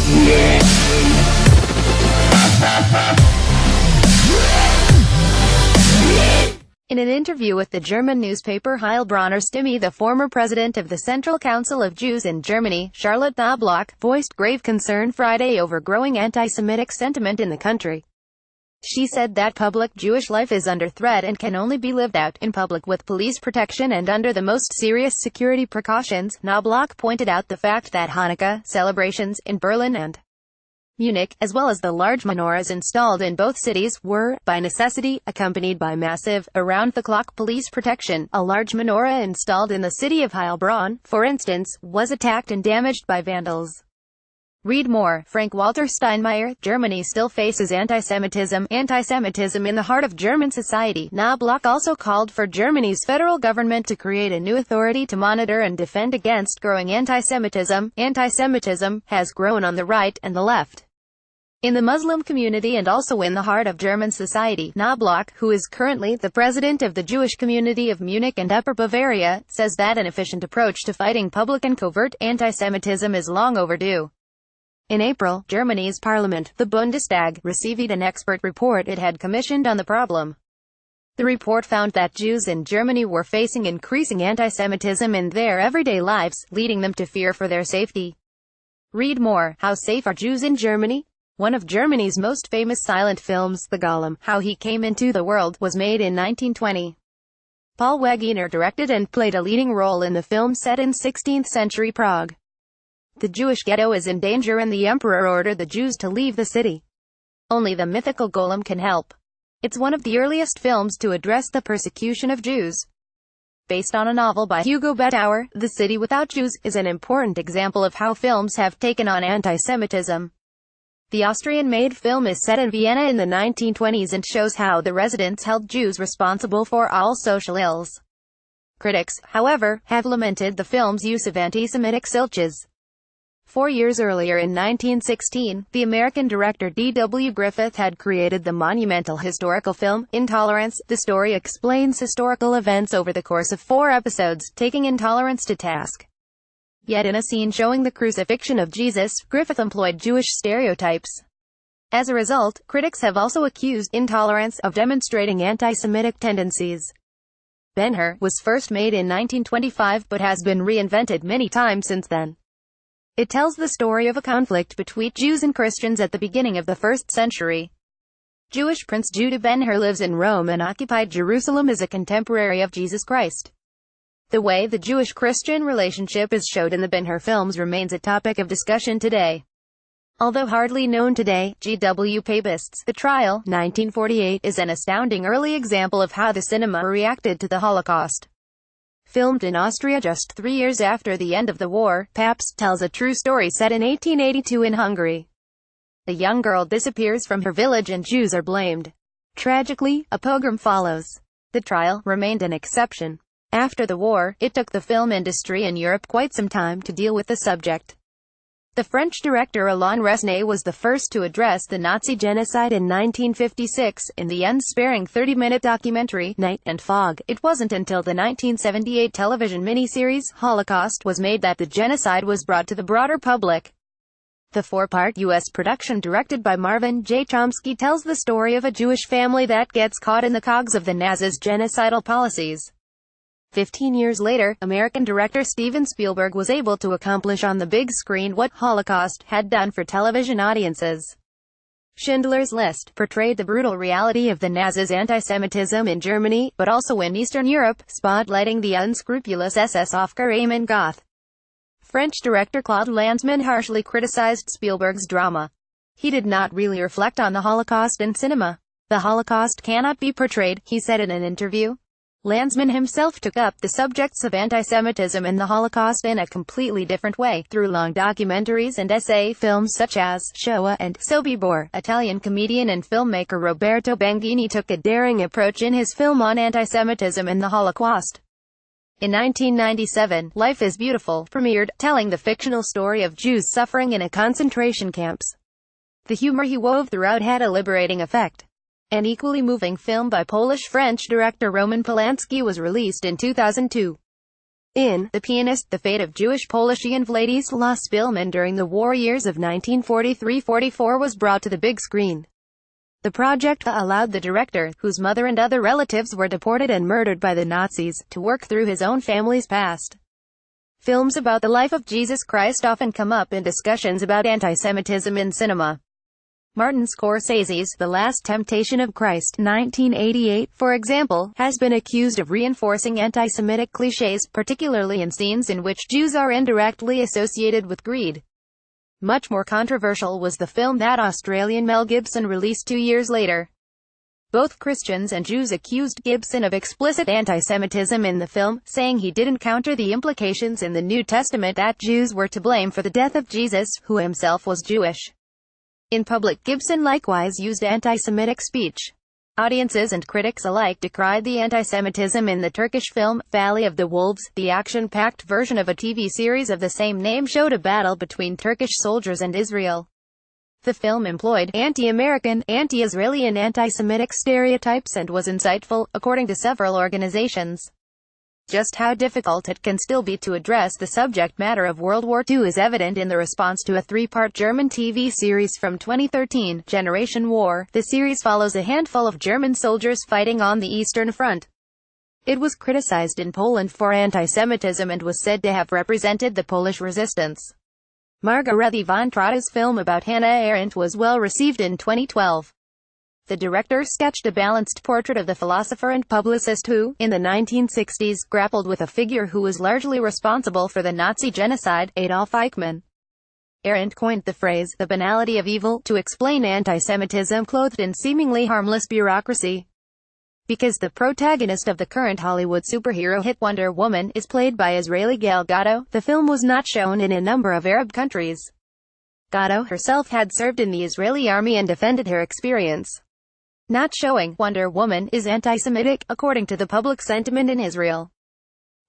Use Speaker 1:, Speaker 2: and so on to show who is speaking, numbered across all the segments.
Speaker 1: In an interview with the German newspaper Heilbronner Stimme, the former president of the Central Council of Jews in Germany, Charlotte Knobloch, voiced grave concern Friday over growing anti-Semitic sentiment in the country. She said that public Jewish life is under threat and can only be lived out in public with police protection and under the most serious security precautions. Knobloch pointed out the fact that Hanukah celebrations in Berlin and Munich, as well as the large menorahs installed in both cities, were, by necessity, accompanied by massive, around-the-clock police protection. A large menorah installed in the city of Heilbronn, for instance, was attacked and damaged by vandals. Read more. Frank-Walter Steinmeier, Germany still faces anti-Semitism. Anti-Semitism in the heart of German society. Knobloch also called for Germany's federal government to create a new authority to monitor and defend against growing anti-Semitism. Anti-Semitism has grown on the right and the left, in the Muslim community and also in the heart of German society. Knobloch, who is currently the president of the Jewish community of Munich and Upper Bavaria, says that an efficient approach to fighting public and covert anti-Semitism is long overdue. In April, Germany's parliament, the Bundestag, received an expert report it had commissioned on the problem. The report found that Jews in Germany were facing increasing anti-Semitism in their everyday lives, leading them to fear for their safety. Read more. How safe are Jews in Germany? One of Germany's most famous silent films, The Golem, How He Came Into the World, was made in 1920. Paul Wegener directed and played a leading role in the film set in 16th-century Prague. The Jewish ghetto is in danger and the emperor ordered the Jews to leave the city. Only the mythical golem can help. It's one of the earliest films to address the persecution of Jews. Based on a novel by Hugo Bettauer, The City Without Jews is an important example of how films have taken on anti-Semitism. The Austrian-made film is set in Vienna in the 1920s and shows how the residents held Jews responsible for all social ills. Critics, however, have lamented the film's use of anti-Semitic cliches. 4 years earlier in 1916, the American director D.W. Griffith had created the monumental historical film, Intolerance. The story explains historical events over the course of 4 episodes, taking intolerance to task. Yet in a scene showing the crucifixion of Jesus, Griffith employed Jewish stereotypes. As a result, critics have also accused Intolerance of demonstrating anti-Semitic tendencies. Ben-Hur was first made in 1925 but has been reinvented many times since then. It tells the story of a conflict between Jews and Christians at the beginning of the 1st century. Jewish Prince Judah Ben-Hur lives in Rome and occupied Jerusalem as a contemporary of Jesus Christ. The way the Jewish-Christian relationship is showed in the Ben-Hur films remains a topic of discussion today. Although hardly known today, G.W. Papist's The Trial, 1948, is an astounding early example of how the cinema reacted to the Holocaust. Filmed in Austria just 3 years after the end of the war, Pabst tells a true story set in 1882 in Hungary. A young girl disappears from her village and Jews are blamed. Tragically, a pogrom follows. The trial remained an exception. After the war, it took the film industry in Europe quite some time to deal with the subject. The French director Alain Resnais was the first to address the Nazi genocide in 1956, in the unsparing 30-minute documentary, Night and Fog. It wasn't until the 1978 television miniseries, Holocaust, was made that the genocide was brought to the broader public. The 4-part U.S. production directed by Marvin J. Chomsky tells the story of a Jewish family that gets caught in the cogs of the Nazis' genocidal policies. 15 years later, American director Steven Spielberg was able to accomplish on the big screen what Holocaust had done for television audiences. Schindler's List portrayed the brutal reality of the Nazis' anti-Semitism in Germany, but also in Eastern Europe, spotlighting the unscrupulous SS officer Émile Goth. French director Claude Lanzmann harshly criticized Spielberg's drama. He did not really reflect on the Holocaust in cinema. The Holocaust cannot be portrayed, he said in an interview. Lanzmann himself took up the subjects of anti-Semitism and the Holocaust in a completely different way, through long documentaries and essay films such as Shoah and Sobibor. Italian comedian and filmmaker Roberto Benigni took a daring approach in his film on anti-Semitism and the Holocaust. In 1997, Life is Beautiful premiered, telling the fictional story of Jews suffering in a concentration camps. The humor he wove throughout had a liberating effect. An equally moving film by Polish-French director Roman Polanski was released in 2002. In The Pianist, the fate of Jewish Polish Władysław Spilman during the war years of 1943-44 was brought to the big screen. The project allowed the director, whose mother and other relatives were deported and murdered by the Nazis, to work through his own family's past. Films about the life of Jesus Christ often come up in discussions about anti-Semitism in cinema. Martin Scorsese's The Last Temptation of Christ, 1988, for example, has been accused of reinforcing anti-Semitic clichés, particularly in scenes in which Jews are indirectly associated with greed. Much more controversial was the film that Australian Mel Gibson released 2 years later. Both Christians and Jews accused Gibson of explicit anti-Semitism in the film, saying he didn't counter the implications in the New Testament that Jews were to blame for the death of Jesus, who himself was Jewish. In public, Gibson likewise used anti-Semitic speech. Audiences and critics alike decried the anti-Semitism in the Turkish film, Valley of the Wolves. The action-packed version of a TV series of the same name showed a battle between Turkish soldiers and Israel. The film employed anti-American, anti-Israeli and anti-Semitic stereotypes and was insightful, according to several organizations. Just how difficult it can still be to address the subject matter of World War II is evident in the response to a 3-part German TV series from 2013, Generation War. The series follows a handful of German soldiers fighting on the Eastern Front. It was criticized in Poland for anti-Semitism and was said to have represented the Polish resistance. Margarete von Trotto's film about Hannah Arendt was well received in 2012. The director sketched a balanced portrait of the philosopher and publicist who, in the 1960s, grappled with a figure who was largely responsible for the Nazi genocide, Adolf Eichmann. Arendt coined the phrase, the banality of evil, to explain anti-Semitism clothed in seemingly harmless bureaucracy. Because the protagonist of the current Hollywood superhero hit Wonder Woman is played by Israeli Gal Gadot, the film was not shown in a number of Arab countries. Gadot herself had served in the Israeli army and defended her experience. Not showing Wonder Woman is anti-Semitic, according to the public sentiment in Israel.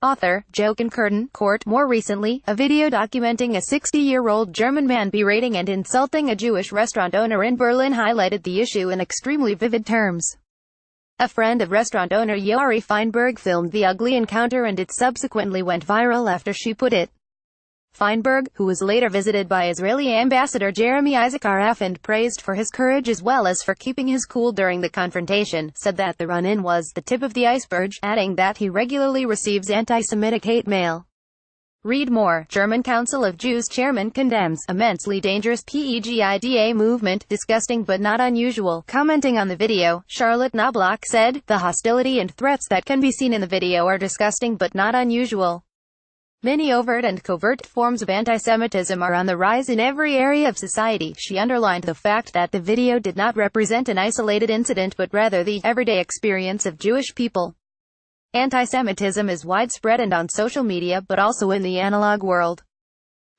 Speaker 1: Author Jochen Court, more recently, a video documenting a 60-year-old German man berating and insulting a Jewish restaurant owner in Berlin highlighted the issue in extremely vivid terms. A friend of restaurant owner Yari Feinberg filmed the ugly encounter and it subsequently went viral after she put it. Feinberg, who was later visited by Israeli ambassador Jeremy Isaac Araf and praised for his courage as well as for keeping his cool during the confrontation, said that the run-in was the tip of the iceberg, adding that he regularly receives anti-Semitic hate mail. Read more. German Council of Jews chairman condemns immensely dangerous PEGIDA movement, disgusting but not unusual. Commenting on the video, Charlotte Knobloch said, the hostility and threats that can be seen in the video are disgusting but not unusual. Many overt and covert forms of anti-Semitism are on the rise in every area of society. She underlined the fact that the video did not represent an isolated incident but rather the everyday experience of Jewish people. Anti-Semitism is widespread and on social media, but also in the analog world.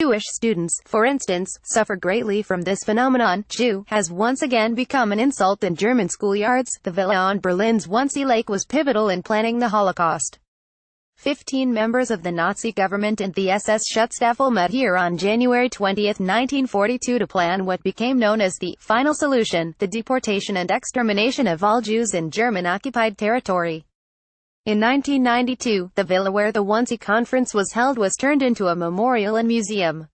Speaker 1: Jewish students, for instance, suffer greatly from this phenomenon. Jew has once again become an insult in German schoolyards. The villa on Berlin's Wannsee Lake was pivotal in planning the Holocaust. 15 members of the Nazi government and the SS Schutzstaffel met here on January 20, 1942 to plan what became known as the final solution, the deportation and extermination of all Jews in German-occupied territory. In 1992, the villa where the Wannsee Conference was held was turned into a memorial and museum.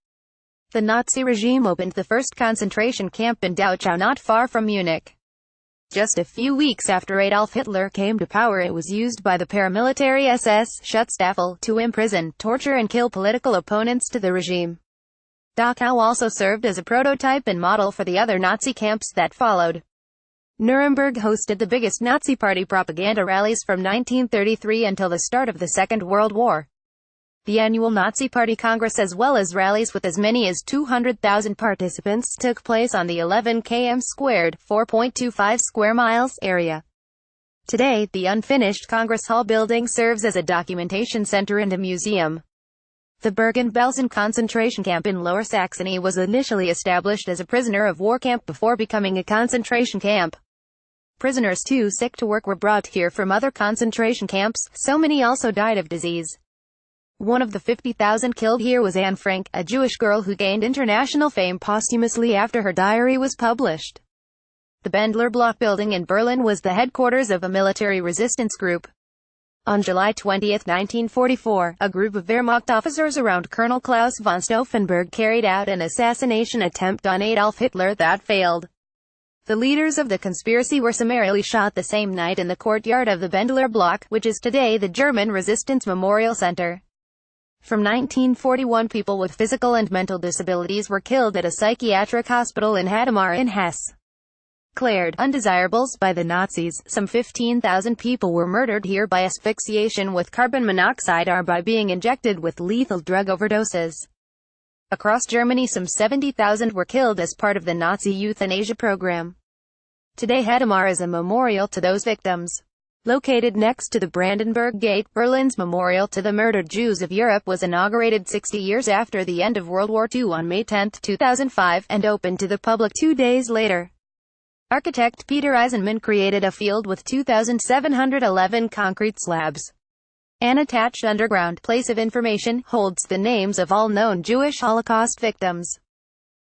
Speaker 1: The Nazi regime opened the first concentration camp in Dachau not far from Munich. Just a few weeks after Adolf Hitler came to power, it was used by the paramilitary SS Schutzstaffel to imprison, torture and kill political opponents to the regime. Dachau also served as a prototype and model for the other Nazi camps that followed. Nuremberg hosted the biggest Nazi Party propaganda rallies from 1933 until the start of the Second World War. The annual Nazi Party Congress as well as rallies with as many as 200,000 participants took place on the 11 km squared, 4.25 square miles, area. Today, the unfinished Congress Hall building serves as a documentation center and a museum. The Bergen-Belsen concentration camp in Lower Saxony was initially established as a prisoner of war camp before becoming a concentration camp. Prisoners too sick to work were brought here from other concentration camps, so many also died of disease. One of the 50,000 killed here was Anne Frank, a Jewish girl who gained international fame posthumously after her diary was published. The Bendler Block building in Berlin was the headquarters of a military resistance group. On July 20, 1944, a group of Wehrmacht officers around Colonel Klaus von Stauffenberg carried out an assassination attempt on Adolf Hitler that failed. The leaders of the conspiracy were summarily shot the same night in the courtyard of the Bendler Block, which is today the German Resistance Memorial Center. From 1941, people with physical and mental disabilities were killed at a psychiatric hospital in Hadamar in Hesse. Declared undesirables by the Nazis, some 15,000 people were murdered here by asphyxiation with carbon monoxide or by being injected with lethal drug overdoses. Across Germany, some 70,000 were killed as part of the Nazi euthanasia program. Today, Hadamar is a memorial to those victims. Located next to the Brandenburg Gate, Berlin's memorial to the murdered Jews of Europe was inaugurated 60 years after the end of World War II on May 10, 2005, and opened to the public 2 days later. Architect Peter Eisenman created a field with 2,711 concrete slabs. An attached underground place of information holds the names of all known Jewish Holocaust victims.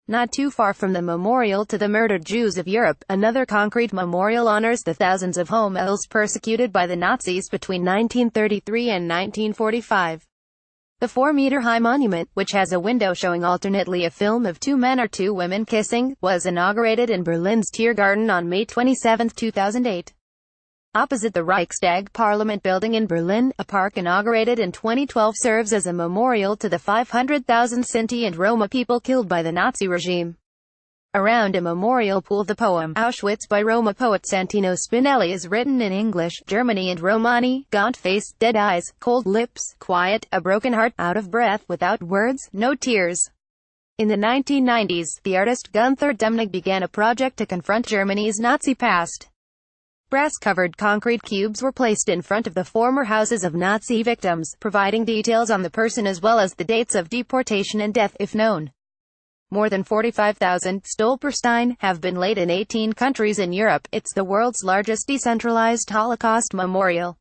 Speaker 1: Not too far from the memorial to the murdered Jews of Europe, another concrete memorial honors the thousands of homeless persecuted by the Nazis between 1933 and 1945. The 4-meter-high monument, which has a window showing alternately a film of 2 men or 2 women kissing, was inaugurated in Berlin's Tiergarten on May 27, 2008. Opposite the Reichstag Parliament building in Berlin, a park inaugurated in 2012 serves as a memorial to the 500,000 Sinti and Roma people killed by the Nazi regime. Around a memorial pool, the poem Auschwitz by Roma poet Santino Spinelli is written in English, Germany and Romani: gaunt face, dead eyes, cold lips, quiet, a broken heart, out of breath, without words, no tears. In the 1990s, the artist Gunther Demnig began a project to confront Germany's Nazi past. Brass-covered concrete cubes were placed in front of the former houses of Nazi victims, providing details on the person as well as the dates of deportation and death, if known. More than 45,000 Stolpersteine have been laid in 18 countries in Europe. It's the world's largest decentralized Holocaust memorial.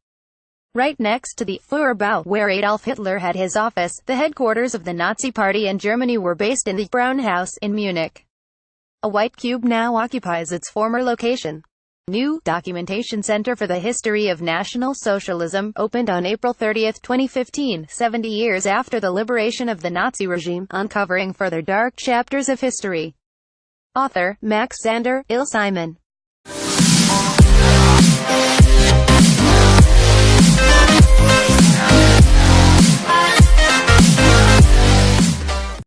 Speaker 1: Right next to the Führerbau, where Adolf Hitler had his office, the headquarters of the Nazi Party in Germany were based in the Braun House in Munich. A white cube now occupies its former location. New Documentation Center for the History of National Socialism opened on April 30, 2015, 70 years after the liberation of the Nazi regime, uncovering further dark chapters of history. Author, Max Sander, Il Simon.